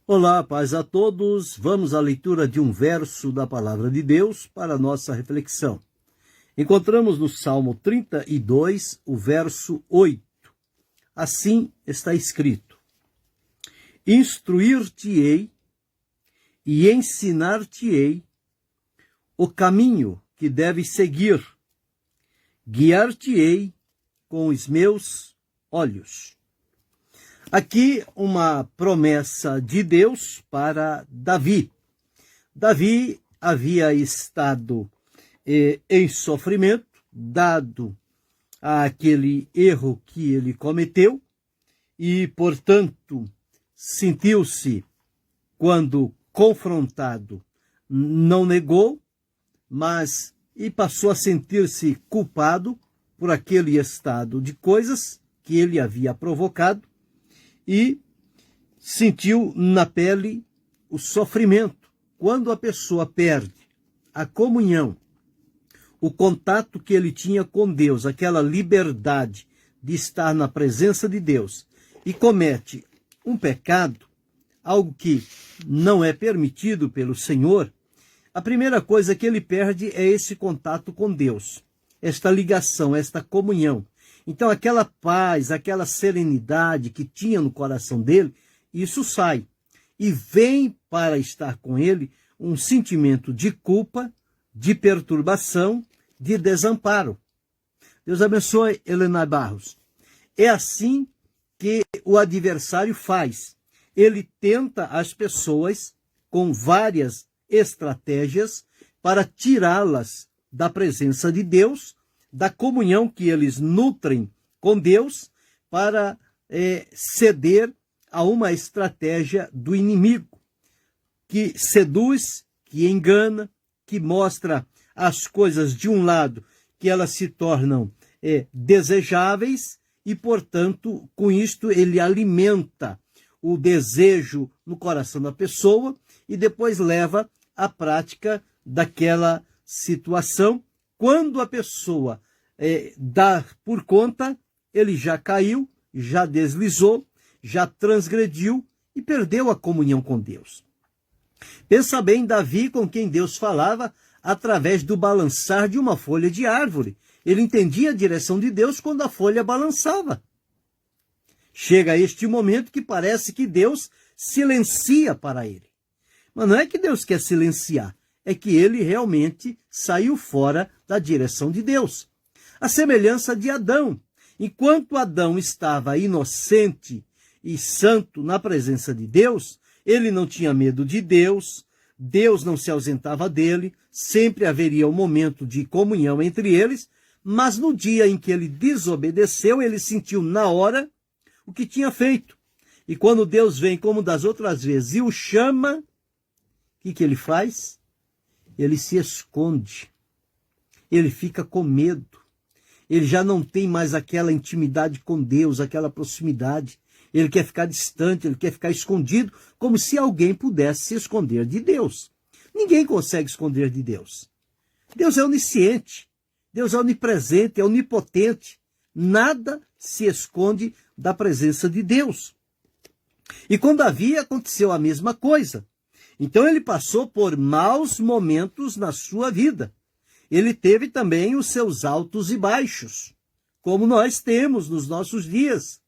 Olá, paz a todos. Vamos à leitura de um verso da Palavra de Deus para a nossa reflexão. Encontramos no Salmo 32, o verso 8. Assim está escrito: Instruir-te-ei e ensinar-te-ei o caminho que deves seguir, guiar-te-ei com os meus olhos. Aqui uma promessa de Deus para Davi. Davi havia estado em sofrimento, dado aquele erro que ele cometeu, e, portanto, sentiu-se, quando confrontado, não negou, mas passou a sentir-se culpado por aquele estado de coisas que ele havia provocado, e sentiu na pele o sofrimento. Quando a pessoa perde a comunhão, o contato que ele tinha com Deus, aquela liberdade de estar na presença de Deus, e comete um pecado, algo que não é permitido pelo Senhor, a primeira coisa que ele perde é esse contato com Deus, esta ligação, esta comunhão. Então, aquela paz, aquela serenidade que tinha no coração dele, isso sai. E vem para estar com ele um sentimento de culpa, de perturbação, de desamparo. Deus abençoe, Helena Barros. É assim que o adversário faz. Ele tenta as pessoas com várias estratégias para tirá-las da presença de Deus, da comunhão que eles nutrem com Deus, para ceder a uma estratégia do inimigo, que seduz, que engana, que mostra as coisas de um lado, que elas se tornam desejáveis, e, portanto, com isto ele alimenta o desejo no coração da pessoa e depois leva à prática daquela situação. Quando a pessoa dá por conta, ele já caiu, já deslizou, já transgrediu e perdeu a comunhão com Deus. Pensa bem, Davi, com quem Deus falava através do balançar de uma folha de árvore. Ele entendia a direção de Deus quando a folha balançava. Chega este momento que parece que Deus silencia para ele. Mas não é que Deus quer silenciar, é que ele realmente saiu fora da direção de Deus. A semelhança de Adão. Enquanto Adão estava inocente e santo na presença de Deus, ele não tinha medo de Deus, Deus não se ausentava dele, sempre haveria um momento de comunhão entre eles, mas no dia em que ele desobedeceu, ele sentiu na hora o que tinha feito. E quando Deus vem, como das outras vezes, e o chama, o que ele faz? Ele se esconde, ele fica com medo, ele já não tem mais aquela intimidade com Deus, aquela proximidade, ele quer ficar distante, ele quer ficar escondido, como se alguém pudesse se esconder de Deus. Ninguém consegue esconder de Deus. Deus é onisciente, Deus é onipresente, é onipotente, nada se esconde da presença de Deus. E com Davi aconteceu a mesma coisa. Então ele passou por maus momentos na sua vida. Ele teve também os seus altos e baixos, como nós temos nos nossos dias.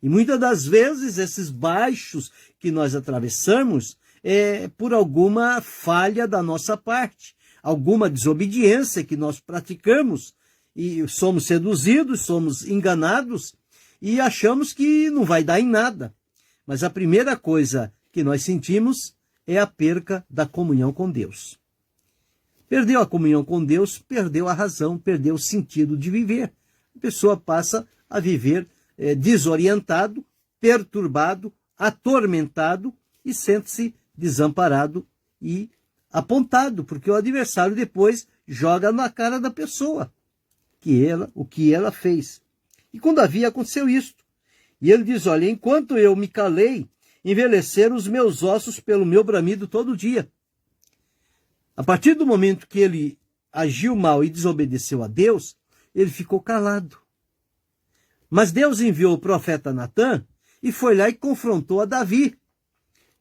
E muitas das vezes esses baixos que nós atravessamos é por alguma falha da nossa parte, alguma desobediência que nós praticamos e somos seduzidos, somos enganados e achamos que não vai dar em nada. Mas a primeira coisa que nós sentimos é a perca da comunhão com Deus. Perdeu a comunhão com Deus, perdeu a razão, perdeu o sentido de viver. A pessoa passa a viver desorientado, perturbado, atormentado e sente-se desamparado e apontado, porque o adversário depois joga na cara da pessoa o que ela fez. E com Davi aconteceu isto. E ele diz, olha, enquanto eu me calei, envelheceram os meus ossos pelo meu bramido todo dia. A partir do momento que ele agiu mal e desobedeceu a Deus, ele ficou calado. Mas Deus enviou o profeta Natã e foi lá e confrontou a Davi.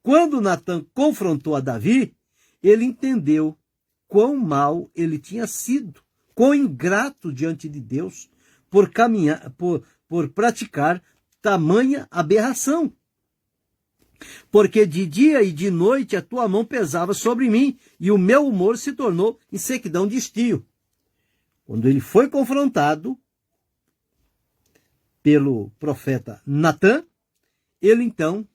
quando Natã confrontou a Davi, ele entendeu quão mal ele tinha sido, quão ingrato diante de Deus por praticar tamanha aberração. Porque de dia e de noite a tua mão pesava sobre mim, e o meu humor se tornou em sequidão de estio. Quando ele foi confrontado pelo profeta Natã, ele então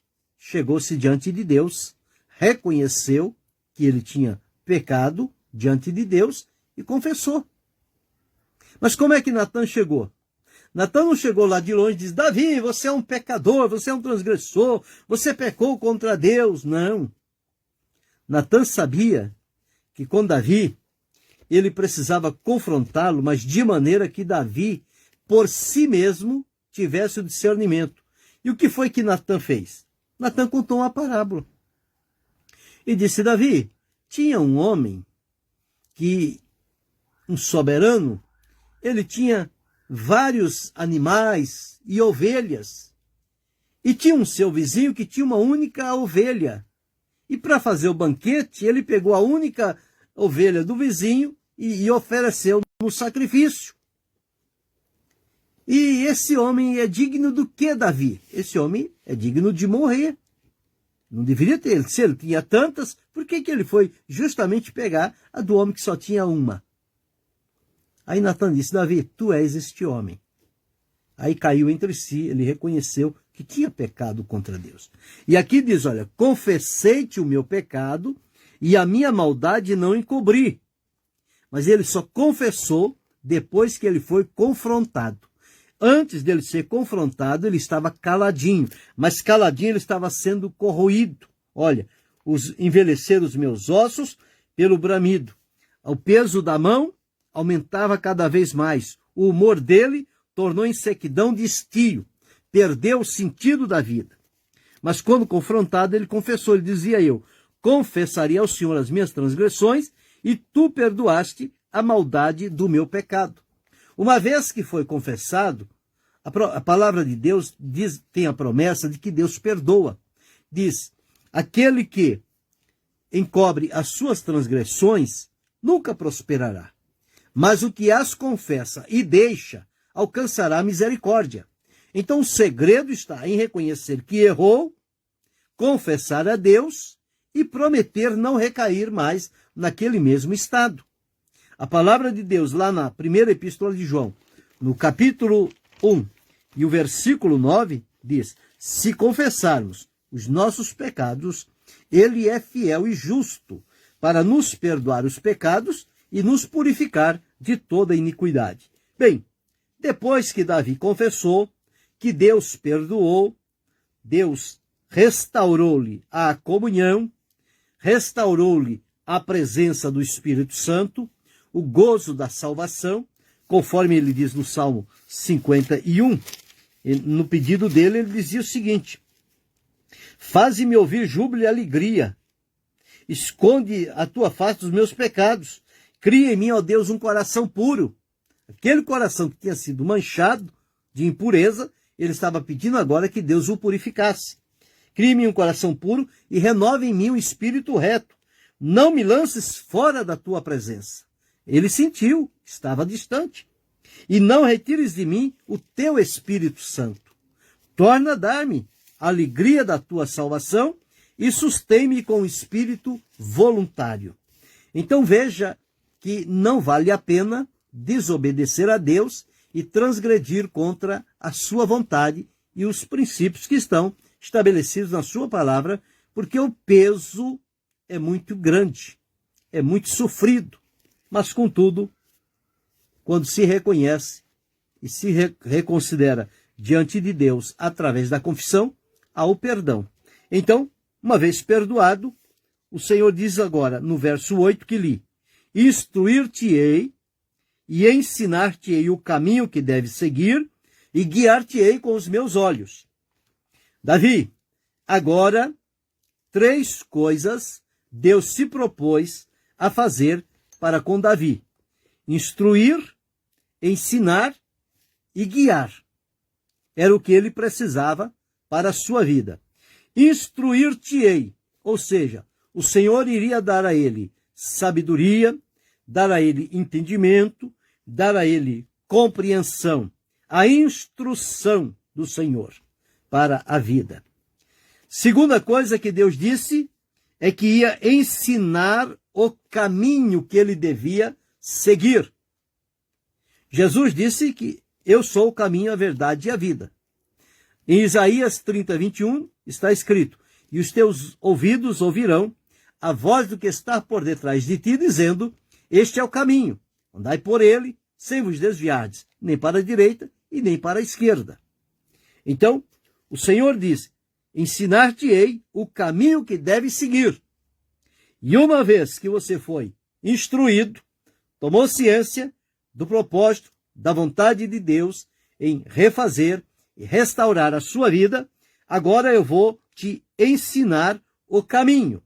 chegou-se diante de Deus, reconheceu que ele tinha pecado diante de Deus e confessou. Mas como é que Natã chegou? Natã não chegou lá de longe e disse: Davi, você é um pecador, você é um transgressor, você pecou contra Deus. Não. Natã sabia que com Davi ele precisava confrontá-lo, mas de maneira que Davi, por si mesmo, tivesse o discernimento. E o que foi que Natã fez? Natã contou uma parábola. E disse: Davi, tinha um homem um soberano, ele tinha vários animais e ovelhas. E tinha um seu vizinho que tinha uma única ovelha. E para fazer o banquete, ele pegou a única ovelha do vizinho e ofereceu no sacrifício. E esse homem é digno do que, Davi? Esse homem é digno de morrer. Não deveria ter. Se ele tinha tantas, por que ele foi justamente pegar a do homem que só tinha uma? Aí Natã disse: Davi, tu és este homem. Aí caiu entre si, ele reconheceu que tinha pecado contra Deus. E aqui diz, olha, confessei-te o meu pecado e a minha maldade não encobri. Mas ele só confessou depois que ele foi confrontado. Antes dele ser confrontado, ele estava caladinho, mas caladinho ele estava sendo corroído. Olha, envelheceram os meus ossos pelo bramido. O peso da mão aumentava cada vez mais. O humor dele tornou em sequidão de estio. Perdeu o sentido da vida. Mas quando confrontado, ele confessou. Ele dizia: eu confessaria ao Senhor as minhas transgressões e tu perdoaste a maldade do meu pecado. Uma vez que foi confessado, a palavra de Deus tem a promessa de que Deus perdoa. Diz: aquele que encobre as suas transgressões nunca prosperará. Mas o que as confessa e deixa alcançará misericórdia. Então o segredo está em reconhecer que errou, confessar a Deus e prometer não recair mais naquele mesmo estado. A palavra de Deus lá na primeira epístola de João, no capítulo 1 e o versículo 9, diz: se confessarmos os nossos pecados, ele é fiel e justo para nos perdoar os pecados e nos purificar de toda iniquidade. Bem, depois que Davi confessou que Deus perdoou, Deus restaurou-lhe a comunhão, restaurou-lhe a presença do Espírito Santo, o gozo da salvação, conforme ele diz no Salmo 51. No pedido dele, ele dizia o seguinte: faze-me ouvir júbilo e alegria, esconde a tua face dos meus pecados, cria em mim, ó Deus, um coração puro. Aquele coração que tinha sido manchado de impureza, ele estava pedindo agora que Deus o purificasse. Cria em mim um coração puro e renova em mim um espírito reto. Não me lances fora da tua presença. Ele sentiu, estava distante. E não retires de mim o teu Espírito Santo. Torna a dar-me a alegria da tua salvação e sustém-me com o espírito voluntário. Então veja que não vale a pena desobedecer a Deus e transgredir contra a sua vontade e os princípios que estão estabelecidos na sua palavra, porque o peso é muito grande, é muito sofrido. Mas, contudo, quando se reconhece e se reconsidera diante de Deus através da confissão, há o perdão. Então, uma vez perdoado, o Senhor diz agora, no verso 8 que li: instruir-te-ei e ensinar-te-ei o caminho que deves seguir e guiar-te-ei com os meus olhos. Davi, agora, 3 coisas Deus se propôs a fazer para com Davi: instruir, ensinar e guiar. Era o que ele precisava para a sua vida. Instruir-te-ei. ou seja, o Senhor iria dar a ele sabedoria, dar a ele entendimento, dar a ele compreensão, a instrução do Senhor para a vida. Segunda coisa que Deus disse é que ia ensinar o caminho que ele devia seguir. Jesus disse que eu sou o caminho, a verdade e a vida. Em Isaías 30, 21, está escrito: e os teus ouvidos ouvirão a voz do que está por detrás de ti, dizendo: este é o caminho, andai por ele, sem vos desviardes, nem para a direita e nem para a esquerda. Então, o Senhor diz: ensinar-te-ei o caminho que deves seguir. E uma vez que você foi instruído, tomou ciência do propósito, da vontade de Deus em refazer e restaurar a sua vida, agora eu vou te ensinar o caminho.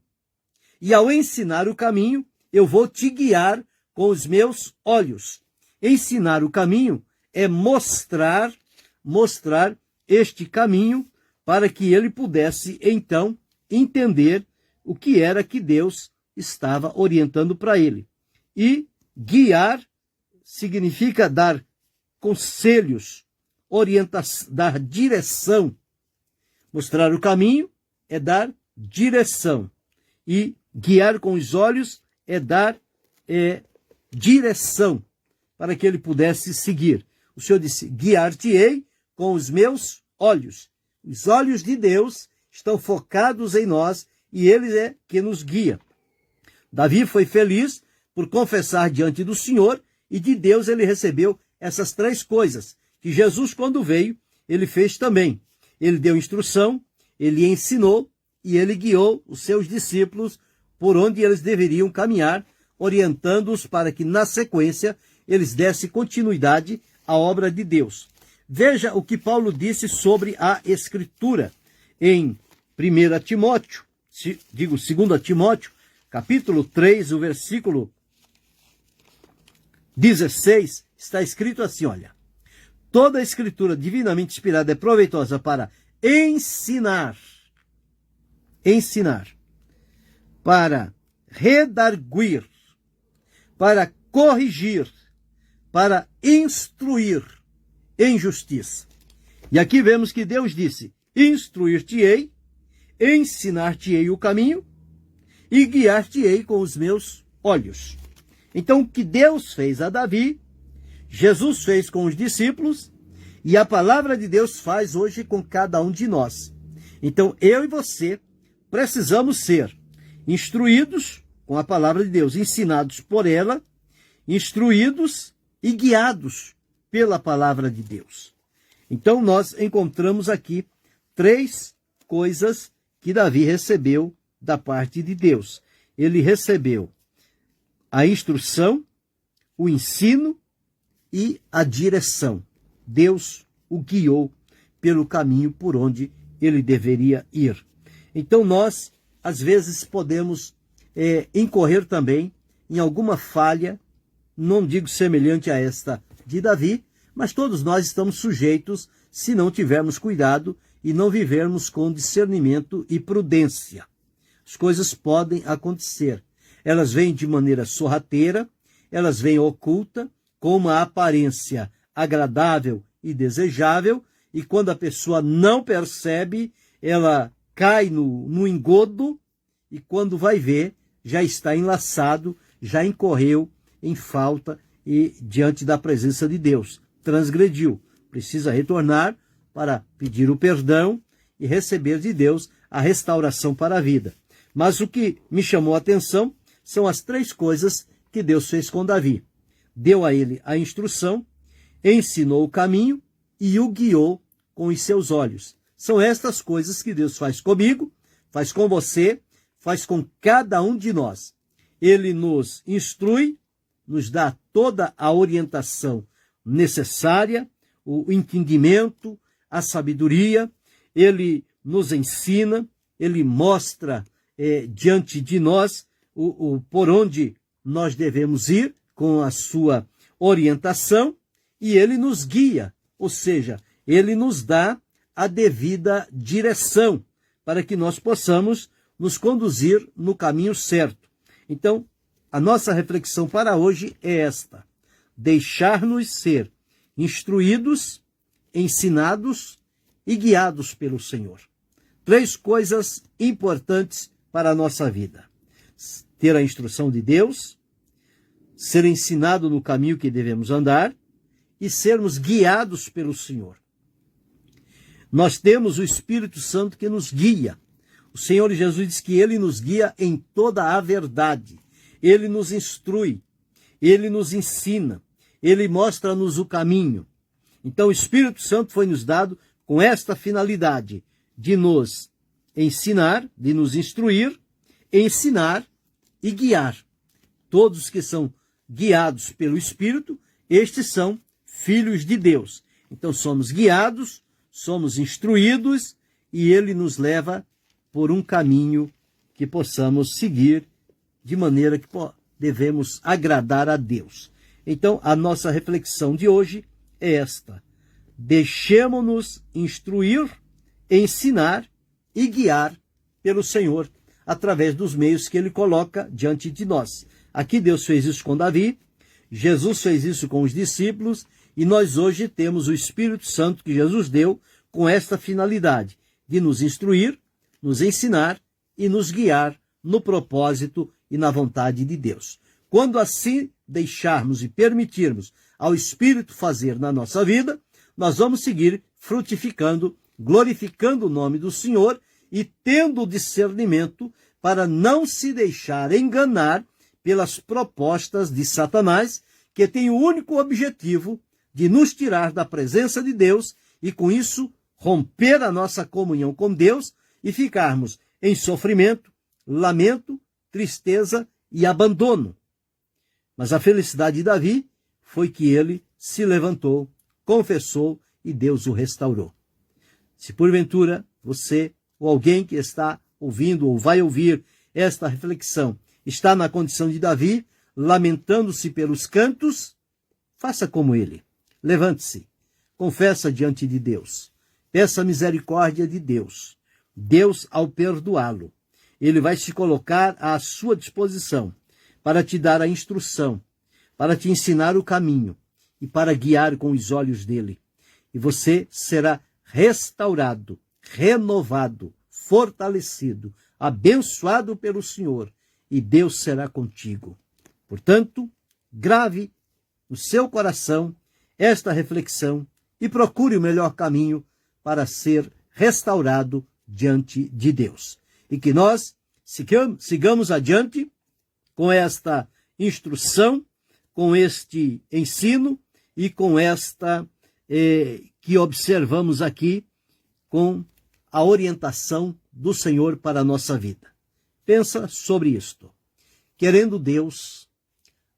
E ao ensinar o caminho, eu vou te guiar com os meus olhos. Ensinar o caminho é mostrar este caminho para que ele pudesse, então, entender o que era que Deus estava orientando para ele. E guiar significa dar conselhos, orientação, dar direção. Mostrar o caminho é dar direção. E guiar com os olhos é dar direção para que ele pudesse seguir. O Senhor disse: guiar-te-ei com os meus olhos. Os olhos de Deus estão focados em nós e ele é que nos guia. Davi foi feliz por confessar diante do Senhor e de Deus ele recebeu essas três coisas que Jesus, quando veio, ele fez também. Ele deu instrução, ele ensinou e ele guiou os seus discípulos por onde eles deveriam caminhar, orientando-os para que, na sequência, eles dessem continuidade à obra de Deus. Veja o que Paulo disse sobre a Escritura em 2 Timóteo, capítulo 3, o versículo 16, está escrito assim, olha: toda a Escritura divinamente inspirada é proveitosa para ensinar, para redarguir, para corrigir, para instruir em justiça. E aqui vemos que Deus disse: instruir-te-ei, ensinar-te-ei o caminho e guiar-te-ei com os meus olhos. Então, o que Deus fez a Davi, Jesus fez com os discípulos e a palavra de Deus faz hoje com cada um de nós. Então, eu e você precisamos ser instruídos com a palavra de Deus, ensinados por ela, instruídos e guiados pela palavra de Deus. Então, nós encontramos aqui três coisas que Davi recebeu da parte de Deus. Ele recebeu a instrução, o ensino e a direção. Deus o guiou pelo caminho por onde ele deveria ir. Então nós, às vezes, podemos incorrer também em alguma falha, não digo semelhante a esta de Davi, mas todos nós estamos sujeitos se não tivermos cuidado e não vivermos com discernimento e prudência. As coisas podem acontecer. Elas vêm de maneira sorrateira, elas vêm oculta, com uma aparência agradável e desejável, e quando a pessoa não percebe, ela cai no engodo, e quando vai ver, já está enlaçado, já incorreu em falta e diante da presença de Deus. Transgrediu. Precisa retornar para pedir o perdão e receber de Deus a restauração para a vida. Mas o que me chamou a atenção são as três coisas que Deus fez com Davi. Deu a ele a instrução, ensinou o caminho e o guiou com os seus olhos. São estas coisas que Deus faz comigo, faz com você, faz com cada um de nós. Ele nos instrui, nos dá toda a orientação necessária, o entendimento, a sabedoria, ele nos ensina, ele mostra diante de nós por onde nós devemos ir com a sua orientação e ele nos guia, ou seja, ele nos dá a devida direção para que nós possamos nos conduzir no caminho certo. Então, a nossa reflexão para hoje é esta: deixar-nos ser instruídos, ensinados e guiados pelo Senhor. 3 coisas importantes para a nossa vida: ter a instrução de Deus, ser ensinado no caminho que devemos andar e sermos guiados pelo Senhor. Nós temos o Espírito Santo que nos guia. O Senhor Jesus diz que Ele nos guia em toda a verdade. Ele nos instrui, Ele nos ensina, Ele mostra-nos o caminho. Então o Espírito Santo foi nos dado com esta finalidade de nos ensinar, de nos instruir, ensinar e guiar. Todos que são guiados pelo Espírito, estes são filhos de Deus. Então somos guiados, somos instruídos e Ele nos leva por um caminho que possamos seguir de maneira que devemos agradar a Deus. Então a nossa reflexão de hoje é esta: deixemo-nos instruir, ensinar e guiar pelo Senhor através dos meios que Ele coloca diante de nós. Aqui Deus fez isso com Davi, Jesus fez isso com os discípulos e nós hoje temos o Espírito Santo que Jesus deu com esta finalidade de nos instruir, nos ensinar e nos guiar no propósito e na vontade de Deus. Quando assim deixarmos e permitirmos ao Espírito fazer na nossa vida, nós vamos seguir frutificando, glorificando o nome do Senhor e tendo discernimento para não se deixar enganar pelas propostas de Satanás, que tem o único objetivo de nos tirar da presença de Deus e, com isso, romper a nossa comunhão com Deus e ficarmos em sofrimento, lamento, tristeza e abandono. Mas a felicidade de Davi foi que ele se levantou, confessou e Deus o restaurou. Se porventura você ou alguém que está ouvindo ou vai ouvir esta reflexão está na condição de Davi, lamentando-se pelos cantos, faça como ele. Levante-se, confessa diante de Deus, peça a misericórdia de Deus. Deus, ao perdoá-lo, Ele vai se colocar à sua disposição para te dar a instrução, para te ensinar o caminho e para guiar com os olhos dele. E você será restaurado, renovado, fortalecido, abençoado pelo Senhor, e Deus será contigo. Portanto, grave no seu coração esta reflexão e procure o melhor caminho para ser restaurado diante de Deus. E que nós sigamos adiante com esta instrução, com este ensino e com esta que observamos aqui, com a orientação do Senhor para a nossa vida. Pensa sobre isto. Querendo Deus,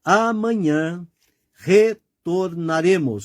amanhã retornaremos